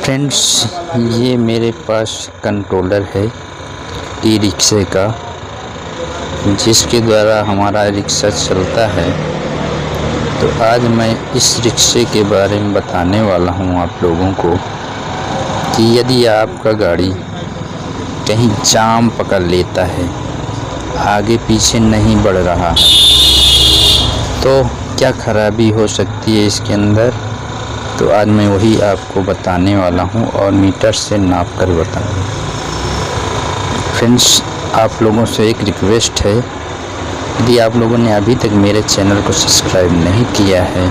Friends, ये मेरे पास controller है ई रिक्शे का, जिसके द्वारा हमारा रिक्शा चलता है। तो आज मैं इस रिक्शे के बारे में बताने वाला हूँ आप लोगों को कि यदि आपका गाड़ी कहीं जाम पकड़ लेता है, आगे पीछे नहीं बढ़ रहा, तो क्या खराबी हो सकती है इसके अंदर। तो आज मैं वही आपको बताने वाला हूँ और मीटर से नाप कर बताऊँगा। फ्रेंड्स, आप लोगों से एक रिक्वेस्ट है, यदि आप लोगों ने अभी तक मेरे चैनल को सब्सक्राइब नहीं किया है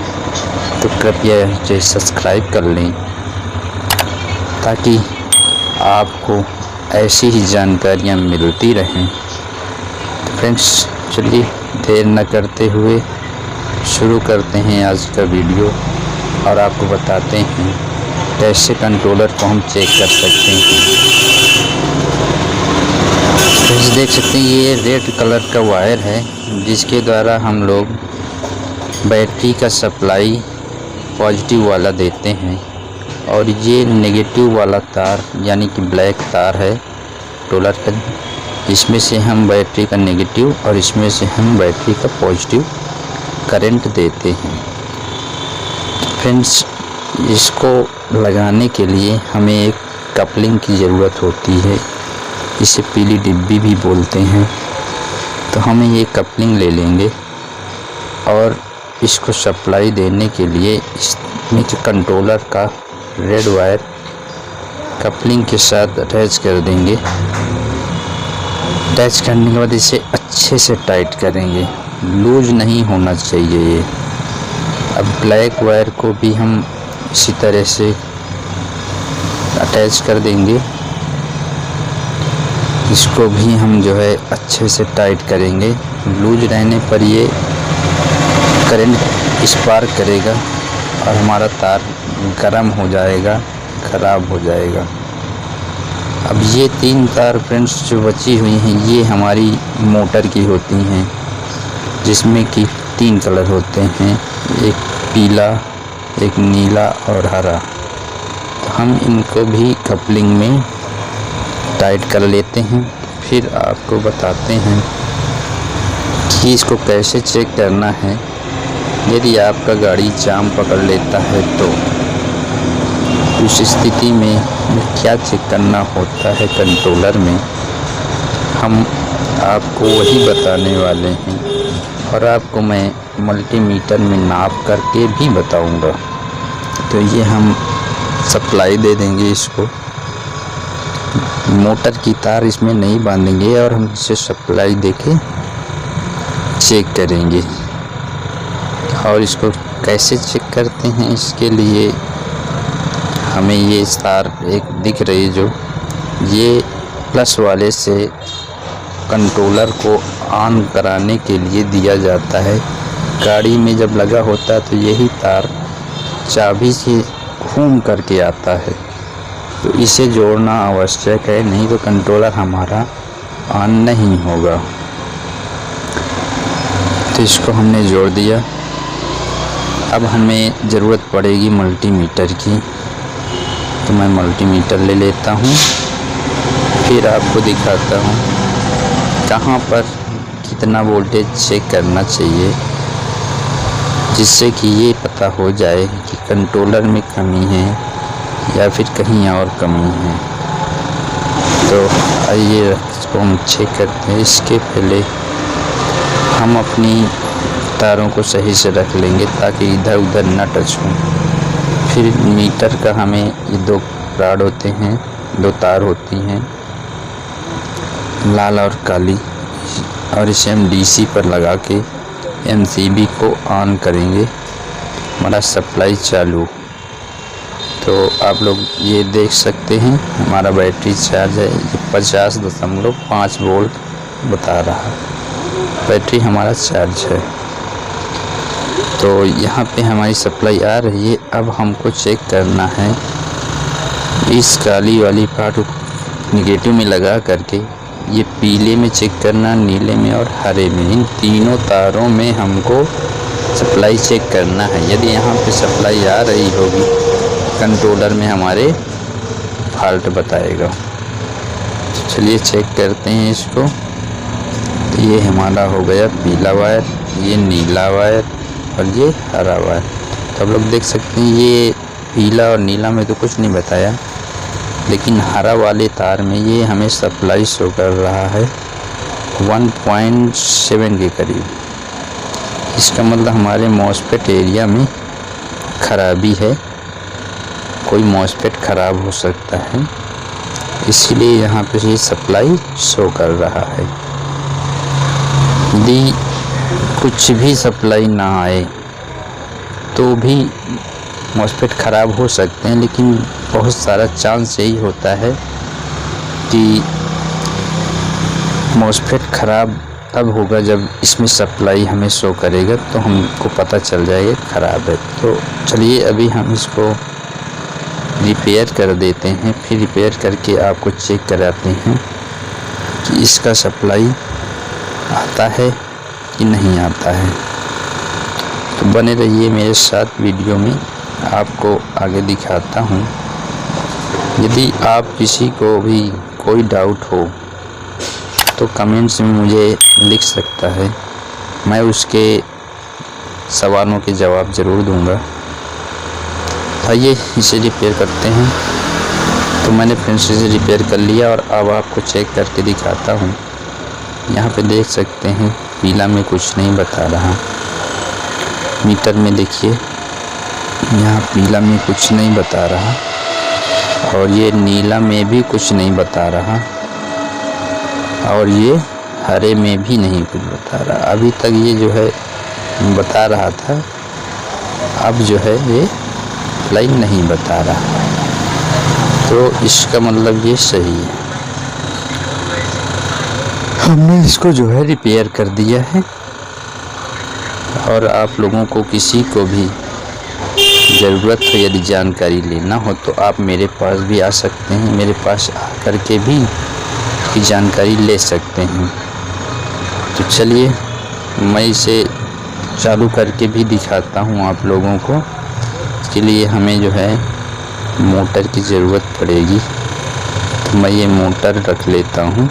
तो कृपया इसे सब्सक्राइब कर लें, ताकि आपको ऐसी ही जानकारियाँ मिलती रहें। फ्रेंड्स, चलिए देर न करते हुए शुरू करते हैं आज का वीडियो और आपको बताते हैं कैसे कंट्रोलर को हम चेक कर सकते हैं। फ्रेंड्स, देख सकते हैं ये रेड कलर का वायर है, जिसके द्वारा हम लोग बैटरी का सप्लाई पॉजिटिव वाला देते हैं, और ये नेगेटिव वाला तार यानी कि ब्लैक तार है कंट्रोलर का, इसमें से हम बैटरी का नेगेटिव और इसमें से हम बैटरी का पॉजिटिव करंट देते हैं। फ्रेंड्स, इसको लगाने के लिए हमें एक कपलिंग की ज़रूरत होती है, इसे पीली डिब्बी भी बोलते हैं। तो हमें ये कपलिंग ले लेंगे और इसको सप्लाई देने के लिए इसमें जो कंट्रोलर का रेड वायर कपलिंग के साथ अटैच कर देंगे। अटैच करने के बाद इसे अच्छे से टाइट करेंगे, लूज नहीं होना चाहिए ये। अब ब्लैक वायर को भी हम इसी तरह से अटैच कर देंगे, इसको भी हम जो है अच्छे से टाइट करेंगे। लूज रहने पर ये करंट स्पार्क करेगा और हमारा तार गर्म हो जाएगा, ख़राब हो जाएगा। अब ये 3 तार फ्रेंड्स जो बची हुई हैं, ये हमारी मोटर की होती हैं, जिसमें कि 3 कलर होते हैं, एक पीला, एक नीला और हरा। तो हम इनको भी कपलिंग में टाइट कर लेते हैं। फिर आपको बताते हैं कि इसको कैसे चेक करना है। यदि आपका गाड़ी जाम पकड़ लेता है तो उस स्थिति में क्या चेक करना होता है कंट्रोलर में, हम आपको वही बताने वाले हैं, और आपको मैं मल्टीमीटर में नाप करके भी बताऊंगा। तो ये हम सप्लाई दे देंगे, इसको मोटर की तार इसमें नहीं बांधेंगे और हम इसे सप्लाई देके चेक करेंगे। और इसको कैसे चेक करते हैं, इसके लिए हमें ये तार एक दिख रही जो ये प्लस वाले से कंट्रोलर को ऑन कराने के लिए दिया जाता है। गाड़ी में जब लगा होता है तो यही तार चाबी से घूम करके आता है, तो इसे जोड़ना आवश्यक है, नहीं तो कंट्रोलर हमारा ऑन नहीं होगा। तो इसको हमने जोड़ दिया। अब हमें ज़रूरत पड़ेगी मल्टीमीटर की, तो मैं मल्टीमीटर ले लेता हूँ, फिर आपको दिखाता हूँ कहाँ पर कितना वोल्टेज चेक करना चाहिए, जिससे कि ये पता हो जाए कि कंट्रोलर में कमी है या फिर कहीं और कमी है। तो आइए इसको हम चेक करते हैं। इसके पहले हम अपनी तारों को सही से रख लेंगे ताकि इधर उधर न टच हो। फिर मीटर का हमें ये 2 रॉड होते हैं, 2 तार होती हैं, लाल और काली, और इसे हम डीसी पर लगा के एमसीबी को ऑन करेंगे, हमारा सप्लाई चालू। तो आप लोग ये देख सकते हैं हमारा बैटरी चार्ज है, ये 50.5 वोल्ट बता रहा, बैटरी हमारा चार्ज है। तो यहाँ पे हमारी सप्लाई आ रही है। अब हमको चेक करना है इस काली वाली पार्ट नेगेटिव में लगा करके, ये पीले में चेक करना, नीले में और हरे में, इन तीनों तारों में हमको सप्लाई चेक करना है। यदि यहाँ पे सप्लाई आ रही होगी कंट्रोलर में हमारे, फॉल्ट बताएगा। तो चलिए चेक करते हैं इसको। तो ये हमारा हो गया पीला वायर, ये नीला वायर और ये हरा वायर। तो आप लोग देख सकते हैं ये पीला और नीला में तो कुछ नहीं बताया, लेकिन हरा वाले तार में ये हमें सप्लाई शो कर रहा है 1.7 के करीब। इसका मतलब हमारे मॉसफेट एरिया में खराबी है, कोई मॉसफेट ख़राब हो सकता है, इसलिए यहाँ पे ये सप्लाई शो कर रहा है। यदि कुछ भी सप्लाई ना आए तो भी मॉसफेट ख़राब हो सकते हैं, लेकिन बहुत सारा चांस यही होता है कि मॉसफेट ख़राब तब होगा जब इसमें सप्लाई हमें शो करेगा, तो हमको पता चल जाएगा ख़राब है। तो चलिए अभी हम इसको रिपेयर कर देते हैं, फिर रिपेयर करके आपको चेक कराते हैं कि इसका सप्लाई आता है कि नहीं आता है। तो बने रहिए मेरे साथ वीडियो में, आपको आगे दिखाता हूँ। यदि आप किसी को भी कोई डाउट हो तो कमेंट्स में मुझे लिख सकता है, मैं उसके सवालों के जवाब ज़रूर दूंगा। आइए इसे रिपेयर करते हैं। तो मैंने फ्रेंड्स इसे रिपेयर कर लिया और अब आपको चेक करके दिखाता हूँ। यहाँ पे देख सकते हैं पीला में कुछ नहीं बता रहा, मीटर में देखिए यहाँ पीला में कुछ नहीं बता रहा और ये नीला में भी कुछ नहीं बता रहा और ये हरे में भी नहीं कुछ बता रहा। अभी तक ये जो है बता रहा था, अब जो है ये लाइन नहीं बता रहा, तो इसका मतलब ये सही है। हमने इसको जो है रिपेयर कर दिया है। और आप लोगों को किसी को भी ज़रूरत हो, यदि जानकारी लेना हो तो आप मेरे पास भी आ सकते हैं, मेरे पास आकर के भी जानकारी ले सकते हैं। तो चलिए मैं इसे चालू करके भी दिखाता हूँ आप लोगों को। इसके लिए हमें जो है मोटर की ज़रूरत पड़ेगी, तो मैं ये मोटर रख लेता हूँ।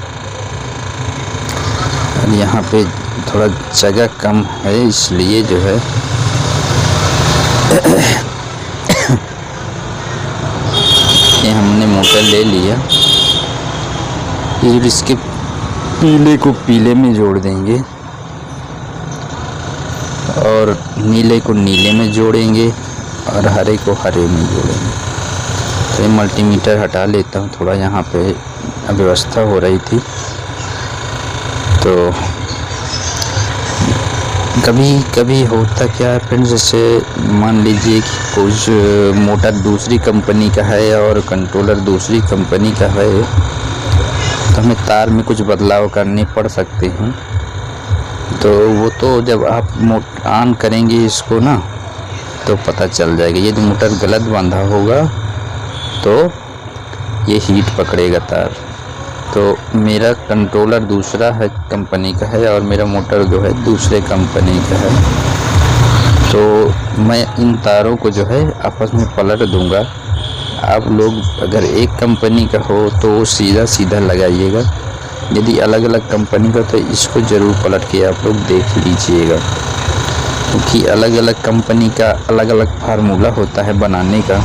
और यहाँ पे थोड़ा जगह कम है, इसलिए जो है ये हमने मोटर ले लिया। फिर इसके पीले को पीले में जोड़ देंगे और नीले को नीले में जोड़ेंगे और हरे को हरे में जोड़ेंगे। तो ये मल्टीमीटर हटा लेता हूँ, थोड़ा यहाँ पे अव्यवस्था हो रही थी। तो कभी कभी होता क्या है फ्रेंड्स, जैसे मान लीजिए कि कुछ मोटर दूसरी कंपनी का है और कंट्रोलर दूसरी कंपनी का है, तो हमें तार में कुछ बदलाव करने पड़ सकते हैं। तो वो तो जब आप ऑन करेंगे इसको ना तो पता चल जाएगा। यदि मोटर गलत बांधा होगा तो ये हीट पकड़ेगा तार। तो मेरा कंट्रोलर दूसरा है कंपनी का है और मेरा मोटर जो है दूसरे कंपनी का है, तो मैं इन तारों को जो है आपस में पलट दूंगा। आप लोग अगर एक कंपनी का हो तो सीधा सीधा लगाइएगा, यदि अलग अलग कंपनी का तो इसको ज़रूर पलट के आप लोग देख लीजिएगा, क्योंकि अलग अलग कंपनी का अलग अलग फार्मूला होता है बनाने का।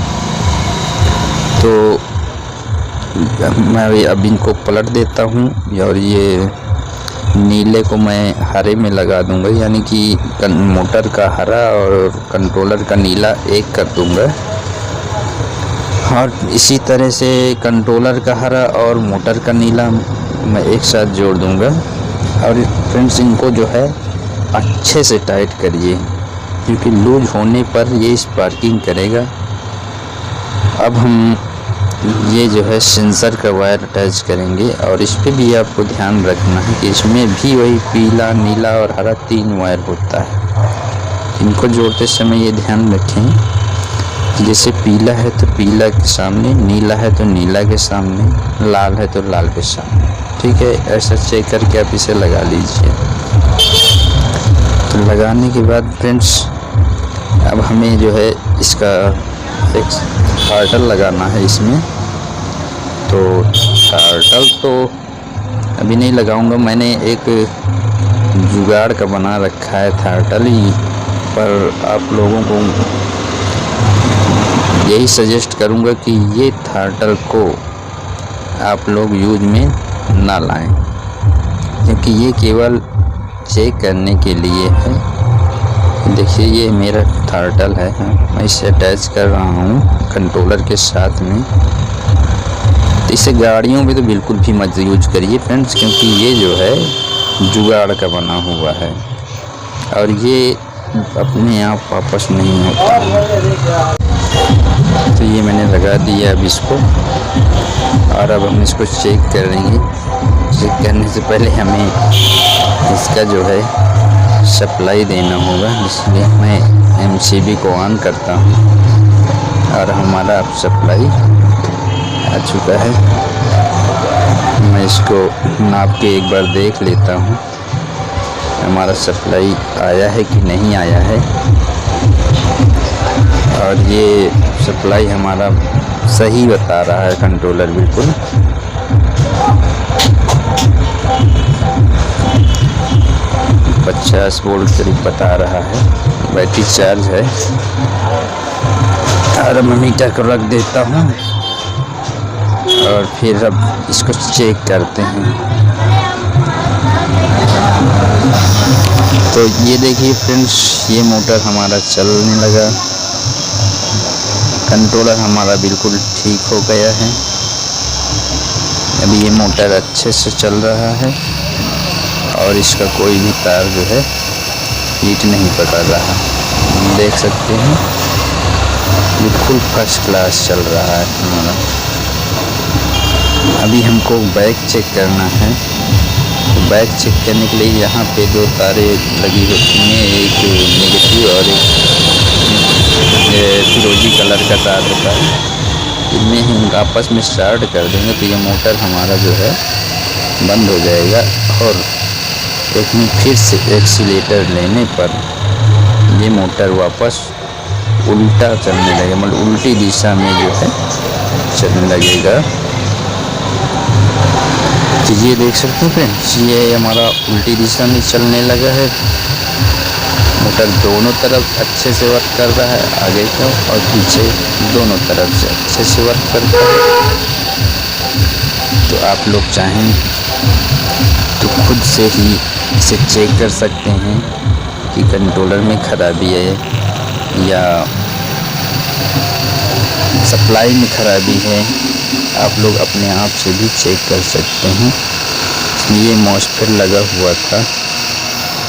तो मैं अब इनको पलट देता हूँ और ये नीले को मैं हरे में लगा दूंगा, यानी कि मोटर का हरा और कंट्रोलर का नीला एक कर दूंगा। और इसी तरह से कंट्रोलर का हरा और मोटर का नीला मैं एक साथ जोड़ दूंगा। और फ्रेंड्स इनको जो है अच्छे से टाइट करिए, क्योंकि लूज होने पर ये स्पार्किंग करेगा। अब हम ये जो है सेंसर का वायर अटैच करेंगे और इस पे भी आपको ध्यान रखना है कि इसमें भी वही पीला नीला और हरा 3 वायर होता है। इनको जोड़ते समय ये ध्यान रखें कि जैसे पीला है तो पीला के सामने, नीला है तो नीला के सामने, लाल है तो लाल के सामने। ठीक है, ऐसा चेक करके आप इसे लगा लीजिए। तो लगाने के बाद फ्रेंड्स अब हमें जो है इसका एक हार्डर लगाना है इसमें। तो टार्टल तो अभी नहीं लगाऊंगा, मैंने एक जुगाड़ का बना रखा है टार्टल ही, पर आप लोगों को यही सजेस्ट करूंगा कि ये टार्टल को आप लोग यूज में ना लाएं, क्योंकि ये केवल चेक करने के लिए है। देखिए ये मेरा टार्टल है, मैं इसे अटैच कर रहा हूँ कंट्रोलर के साथ में। तो इसे गाड़ियों में तो बिल्कुल भी मत यूज करिए फ्रेंड्स, क्योंकि ये जो है जुगाड़ का बना हुआ है और ये अपने आप वापस नहीं होता। तो ये मैंने लगा दिया अब इसको, और अब हम इसको चेक करेंगे। चेक करने से पहले हमें इसका जो है सप्लाई देना होगा, इसलिए मैं एमसीबी को ऑन करता हूँ और हमारा अब सप्लाई आ चुका है। मैं इसको नाप के एक बार देख लेता हूँ हमारा सप्लाई आया है कि नहीं आया है। और ये सप्लाई हमारा सही बता रहा है कंट्रोलर बिल्कुल। 50 वोल्ट करीब बता रहा है, बैटरी चार्ज है। और मैं मीटर को रख देता हूँ और फिर अब इसको चेक करते हैं। तो ये देखिए फ्रेंड्स, ये मोटर हमारा चलने लगा, कंट्रोलर हमारा बिल्कुल ठीक हो गया है। अभी ये मोटर अच्छे से चल रहा है और इसका कोई भी तार जो है हीट नहीं पकड़ रहा, देख सकते हैं बिल्कुल फर्स्ट क्लास चल रहा है हमारा। अभी हमको बैक चेक करना है, तो बैक चेक करने के लिए यहाँ पे 2 तारे लगी होती हैं, एक नेगेटिव और एक फिरोजी कलर का तार होता है। इनमें हम आपस में स्टार्ट कर देंगे तो ये मोटर हमारा जो है बंद हो जाएगा और एक में फिर से एक्सीलेटर लेने पर ये मोटर वापस उल्टा चलने लगेगा, मतलब उल्टी दिशा में जो है चलने लगेगा। तो ये देख सकते हैं फ्रेंड्स, ये हमारा उल्टी दिशा में चलने लगा है। मोटर दोनों तरफ अच्छे से वर्क कर रहा है, आगे का और पीछे दोनों तरफ से अच्छे से वर्क करता है। तो आप लोग चाहें तो खुद से ही इसे चेक कर सकते हैं कि कंट्रोलर में खराबी है या सप्लाई में खराबी है। आप लोग अपने आप से भी चेक कर सकते हैं। ये मॉसफेट लगा हुआ था,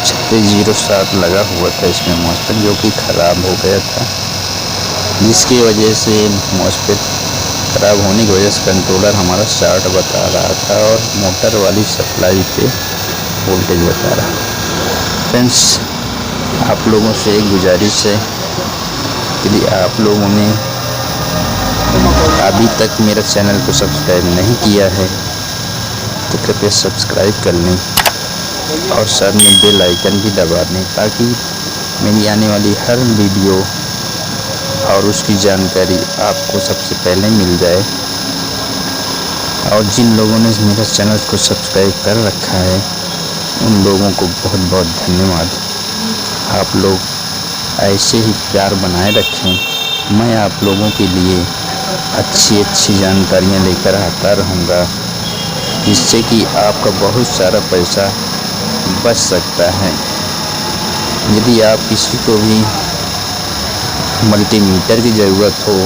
3607 लगा हुआ था इसमें मॉसफेट, जो कि ख़राब हो गया था, जिसकी वजह से मॉसफेट ख़राब होने की वजह से कंट्रोलर हमारा शॉर्ट बता रहा था और मोटर वाली सप्लाई पे वोल्टेज बता रहा है। फ्रेंड्स, आप लोगों से एक गुजारिश है, यदि आप लोगों ने अभी तक मेरे चैनल को सब्सक्राइब नहीं किया है तो कृपया सब्सक्राइब कर लें और साथ में बेल आइकन भी दबा दें, ताकि मेरी आने वाली हर वीडियो और उसकी जानकारी आपको सबसे पहले मिल जाए। और जिन लोगों ने मेरे चैनल को सब्सक्राइब कर रखा है उन लोगों को बहुत बहुत धन्यवाद। आप लोग ऐसे ही प्यार बनाए रखें। मैं आप लोगों के लिए अच्छी अच्छी जानकारियाँ लेकर आता रहूँगा, जिससे कि आपका बहुत सारा पैसा बच सकता है। यदि आप किसी को भी मल्टीमीटर की ज़रूरत हो,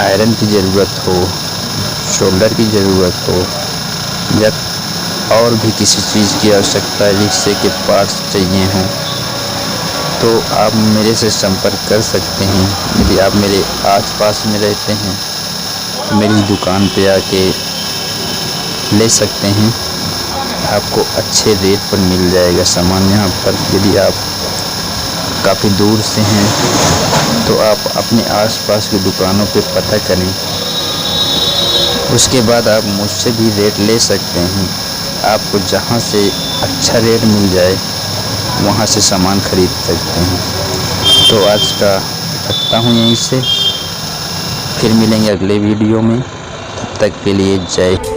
आयरन की ज़रूरत हो, शोल्डर की ज़रूरत हो या और भी किसी चीज़ की आवश्यकता है, जिससे कि पार्ट्स चाहिए हों, तो आप मेरे से संपर्क कर सकते हैं। यदि आप मेरे आसपास में रहते हैं तो मेरी दुकान पे आके ले सकते हैं। आपको अच्छे रेट पर मिल जाएगा सामान यहाँ पर। यदि आप काफ़ी दूर से हैं तो आप अपने आसपास की दुकानों पे पता करें, उसके बाद आप मुझसे भी रेट ले सकते हैं। आपको जहाँ से अच्छा रेट मिल जाए वहाँ से सामान खरीद सकते हैं। तो आज का रखता हूँ यहीं से, फिर मिलेंगे अगले वीडियो में। तब तक के लिए जय।